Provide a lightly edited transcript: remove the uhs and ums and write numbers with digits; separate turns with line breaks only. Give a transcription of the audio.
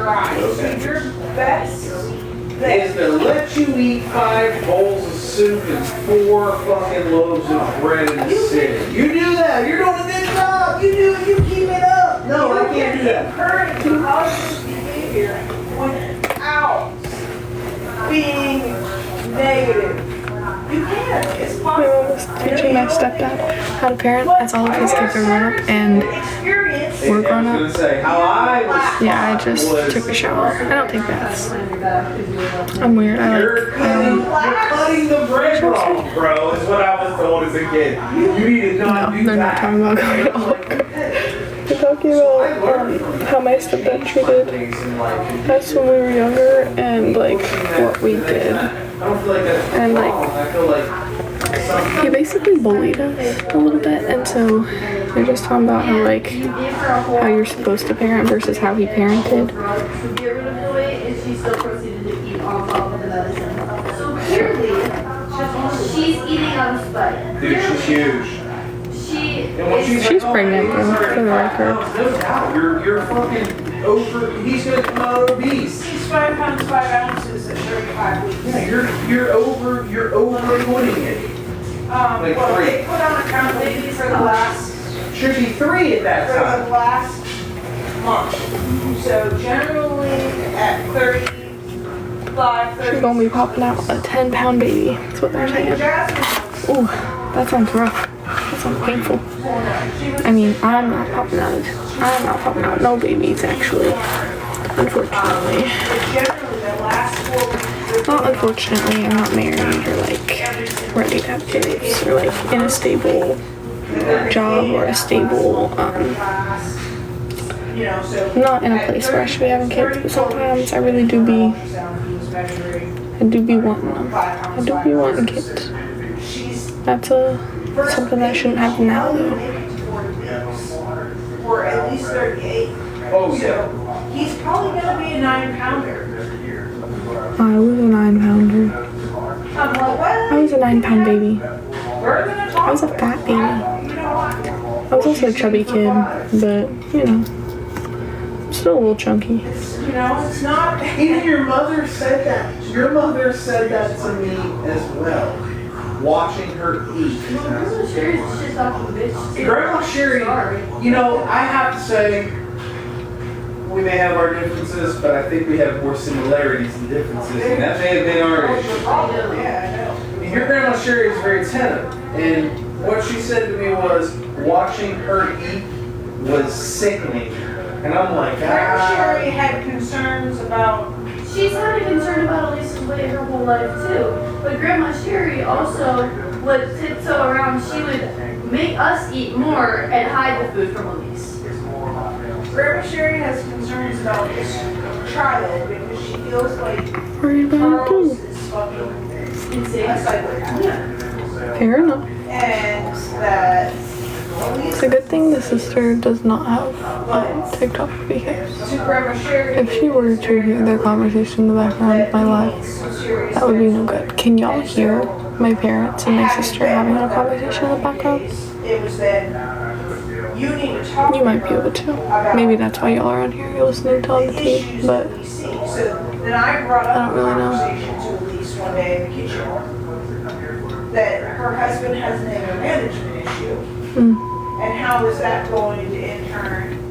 try. So your best
is to let you eat 5 bowls of soup and 4 fucking loaves of bread in the city. You do that. You're doing a good job. You do it. You keep it up. No, I can't do that.
Encourage positive behavior without being negative. You can. It's
My mom was teaching my stepdad how to parent as all of his kids are grown up and we're grown up. Yeah, I just took a shower. I don't take baths. I'm weird.
You're cutting the bread wrong, bro, is what I was told as a kid. You need to not do that.
No, they're not talking about going to all. They're talking about how my stepdad treated us when we were younger and like what we did. And like he basically bullied us a little bit, and so they're just talking about how like how you're supposed to parent versus how he parented.
Get rid of the weight, and she still proceeded to eat on top of the medicine. So clearly, she's eating out of spite.
Dude, she's huge.
She's pregnant though, for the record.
No doubt. You're fucking over. He's gonna come out obese.
He's 5 pounds 5 ounces at 35 weeks.
Yeah, you're over-putting it.
Well, they put on a count maybe for the last.
Should be 3 at that
For
time.
the last month. So generally at 35, 30.
She's gonna be popping out a 10-pound baby. That's what they're saying. Ooh, that sounds rough. That sounds painful. I mean, I'm not popping out no babies actually. Unfortunately. Not unfortunately, I'm not married or like ready to have kids or like in a stable job or a stable I'm not in a place where I should be having kids, but sometimes I really do be wanting them. I do be wanting kids. That's something that shouldn't happen now though.
Or at least 38.
Oh yeah.
So he's probably gonna be a 9-pounder.
I was a 9-pounder.
I'm like, what?
I was a 9-pound baby.
We're gonna talk.
I was a fat baby.
You know what?
I was also a chubby kid, but you know, still a little chunky.
You know, it's not.
Even your mother said that. Your mother said that to me as well. Watching her eat. Grandma Sherry, you know, I have to say, we may have our differences, but I think we have more similarities than differences, and that may have been our issue. Your Grandma Sherry is very attentive, and what she said to me was, watching her eat was sickening. And I'm like,
Grandma Sherry had concerns about.
She's had a concern about Elisa's weight her whole life too. But Grandma Sherry also would tiptoe around. She would make us eat more and hide the food from Elise.
Grandma Sherry has concerns about this child because she feels like
Worried about
Charles
it
is fucking
Insane.
Yeah.
Fair enough.
And that
It's a good thing the sister does not have TikTok because
to Grandma Sherry,
if she were to hear their conversation in the background of my life, that would be no good. Can y'all hear my parents and my sister having a conversation in the background?
it was that you need to talk.
You might be able to. Maybe that's why y'all are on here. You're listening to on the TV, but
So then I brought up
I don't really know.
a conversation to Elise one day in the kitchen that her husband has an anger management issue. And how is that going to in turn